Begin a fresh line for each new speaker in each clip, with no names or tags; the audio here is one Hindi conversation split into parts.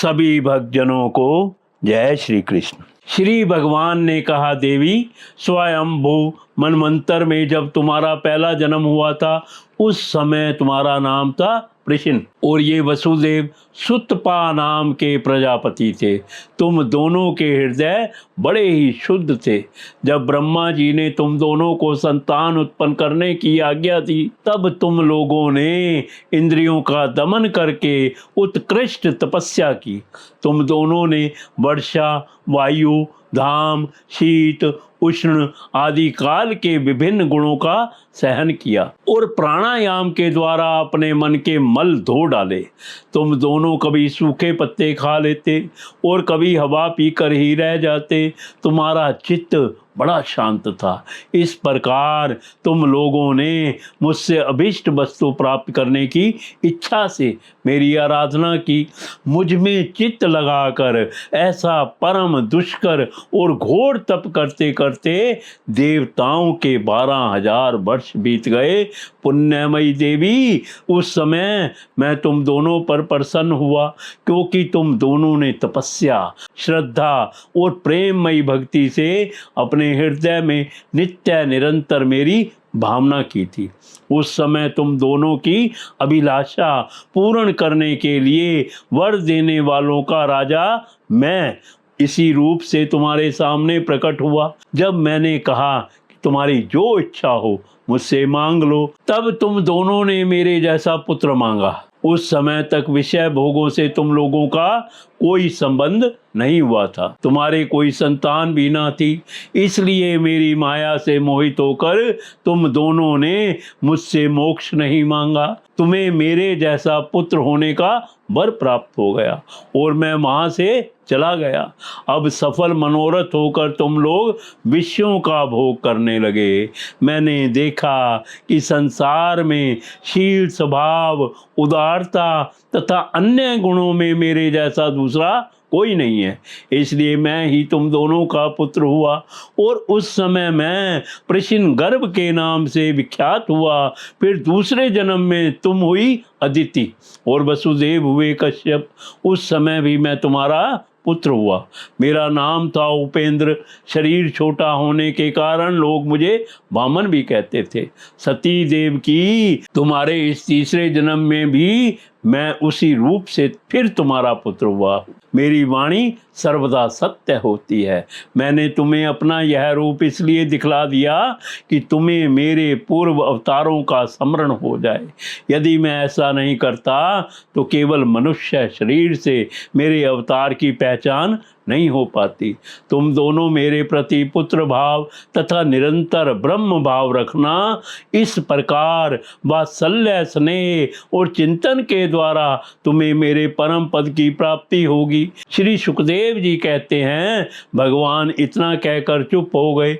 सभी भक्तजनों को जय श्री कृष्ण। श्री भगवान ने कहा, देवी स्वयंभू मनमंत्र में जब तुम्हारा पहला जन्म हुआ था उस समय तुम्हारा नाम था प्रश्न और ये वसुदेव सुतपा नाम के प्रजापति थे। तुम दोनों के हृदय बड़े ही शुद्ध थे। जब ब्रह्मा जी ने तुम दोनों को संतान उत्पन्न करने की आज्ञा दी तब तुम लोगों ने इंद्रियों का दमन करके उत्कृष्ट तपस्या की। तुम दोनों ने वर्षा, वायु, धाम, शीत, उष्ण आदि काल के विभिन्न गुणों का सहन किया और प्राणायाम के द्वारा अपने मन के मल धो डाले। तुम दोनों कभी सूखे पत्ते खा लेते और कभी हवा पीकर ही रह जाते। तुम्हारा चित्त बड़ा शांत था। इस प्रकार तुम लोगों ने मुझसे अभिष्ट वस्तु प्राप्त करने की इच्छा से मेरी आराधना की। मुझ में चित्त लगाकर ऐसा परम दुष्कर और घोर तप करते करते देवताओं के 12,000 वर्ष बीत गए। पुण्यमयी देवी, उस समय मैं तुम दोनों पर प्रसन्न हुआ क्योंकि तुम दोनों ने तपस्या, श्रद्धा और प्रेममयी भक्ति से अपने हृदय में नित्य निरंतर मेरी भावना की थी। उस समय तुम दोनों की अभिलाषा पूर्ण करने के लिए वर देने वालों का राजा मैं इसी रूप से तुम्हारे सामने प्रकट हुआ। जब मैंने कहा कि तुम्हारी जो इच्छा हो मुझसे मांग लो, तब तुम दोनों ने मेरे जैसा पुत्र मांगा। उस समय तक विषय भोगों से तुम लोगों का कोई संबंध नहीं हुआ था। तुम्हारे कोई संतान भी ना थी, इसलिए मेरी माया से मोहित होकर तुम दोनों ने मुझसे मोक्ष नहीं मांगा। तुम्हें मेरे जैसा पुत्र होने का वर प्राप्त हो गया और मैं वहां से चला गया। अब सफल मनोरथ होकर तुम लोग विषयों का भोग करने लगे। मैंने देखा कि संसार में शील, स्वभाव, उदारता तथा अन्य गुणों में मेरे जैसा दूसरा कोई नहीं है, इसलिए मैं ही तुम दोनों का पुत्र हुआ और उस समय मैं प्रश्न गर्भ के नाम से विख्यात हुआ। फिर दूसरे जन्म में तुम हुई अदिति और वसुदेव हुए कश्यप। उस समय भी मैं तुम्हारा पुत्र हुआ। मेरा नाम था उपेंद्र। शरीर छोटा होने के कारण लोग मुझे वामन भी कहते थे। सती देव की तुम्हारे इस तीसरे जन्म में भी मैं उसी रूप से फिर तुम्हारा पुत्र हुआ। मेरी वाणी सर्वदा सत्य होती है। मैंने तुम्हें अपना यह रूप इसलिए दिखला दिया कि तुम्हें मेरे पूर्व अवतारों का स्मरण हो जाए। यदि मैं ऐसा नहीं करता तो केवल मनुष्य शरीर से मेरे अवतार की पहचान नहीं हो पाती। तुम दोनों मेरे प्रति पुत्र भाव तथा निरंतर ब्रह्म भाव रखना। इस प्रकार वात्सल्य, स्नेह और चिंतन के द्वारा तुम्हें मेरे परम पद की प्राप्ति होगी। श्री सुखदेव जी कहते हैं, भगवान इतना कहकर चुप हो गए।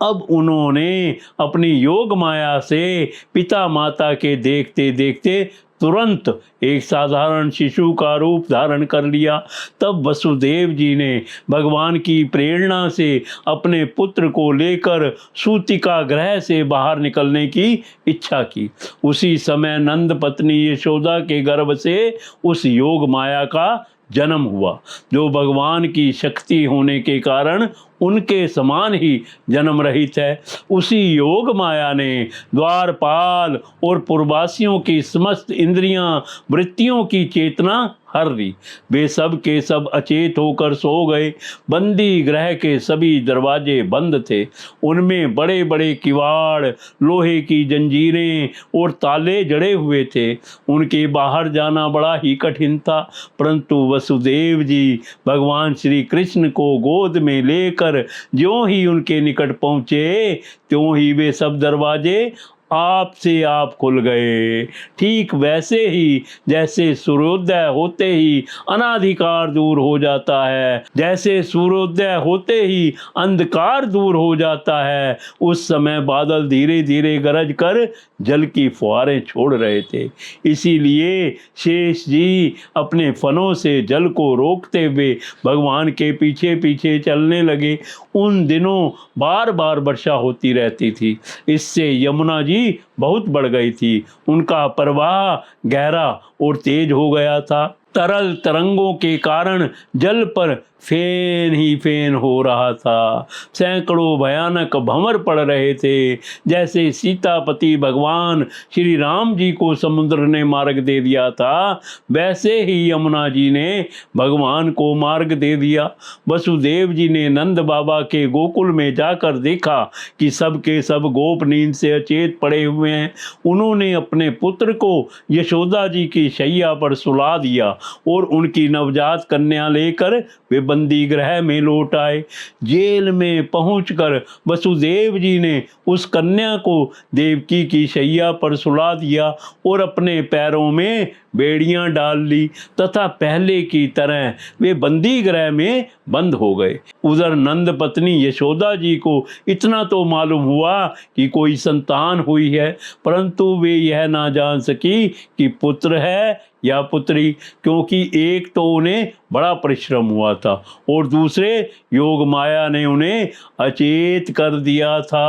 अब उन्होंने अपनी योग माया से पिता माता के देखते देखते तुरंत एक साधारण शिशु का रूप धारण कर लिया। तब वसुदेव जी ने भगवान की प्रेरणा से अपने पुत्र को लेकर सूतिका गृह से बाहर निकलने की इच्छा की। उसी समय नंद पत्नी यशोदा के गर्भ से उस योग माया का जन्म हुआ, जो भगवान की शक्ति होने के कारण उनके समान ही जन्म रहित है। उसी योग माया ने द्वारपाल और पूर्ववासियों की समस्त इंद्रियां, वृत्तियों की चेतना हर ली। वे सब के सब अचेत होकर सो गए। बंदी गृह के सभी दरवाजे बंद थे। उनमें बड़े बड़े किवाड़, लोहे की जंजीरें और ताले जड़े हुए थे। उनके बाहर जाना बड़ा ही कठिन था, परंतु वसुदेव जी भगवान श्री कृष्ण को गोद में लेकर ज्यों ही उनके निकट पहुँचे त्यों ही वे सब दरवाजे आप से आप खुल गए। ठीक वैसे ही जैसे सूर्योदय होते ही अनाधिकार दूर हो जाता है, जैसे सूर्योदय होते ही अंधकार दूर हो जाता है, उस समय बादल धीरे धीरे गरज कर जल की फुहारें छोड़ रहे थे। इसीलिए शेष जी अपने फनों से जल को रोकते हुए भगवान के पीछे पीछे चलने लगे। उन दिनों बार बार वर्षा होती रहती थी, इससे यमुना जी बहुत बढ़ गई थी। उनका प्रवाह गहरा और तेज हो गया था। तरल तरंगों के कारण जल पर फेन ही फेन हो रहा था। सैकड़ों भयानक भंवर पड़ रहे थे। जैसे सीतापति भगवान श्री राम जी को समुद्र ने मार्ग दे दिया था, वैसे ही यमुना जी ने भगवान को मार्ग दे दिया। वसुदेव जी ने नंद बाबा के गोकुल में जाकर देखा कि सब के सब गोप नींद से अचेत पड़े हुए हैं। उन्होंने अपने पुत्र को यशोदा जी की शैया पर सुला दिया और उनकी नवजात कन्या लेकर वे बंदी गृह में लौट आए। जेल में पहुंचकर वसुदेव जी ने उस कन्या को देवकी की शैया पर सुला दिया और अपने पैरों में बेड़ियां डाल ली तथा पहले की तरह वे बंदी गृह में बंद हो गए। उधर नंद पत्नी यशोदा जी को इतना तो मालूम हुआ कि कोई संतान हुई है, परंतु वे यह ना जान सकी कि पुत्र है या पुत्री, क्योंकि एक तो उन्हें बड़ा परिश्रम हुआ था और दूसरे योग माया ने उन्हें अचेत कर दिया था।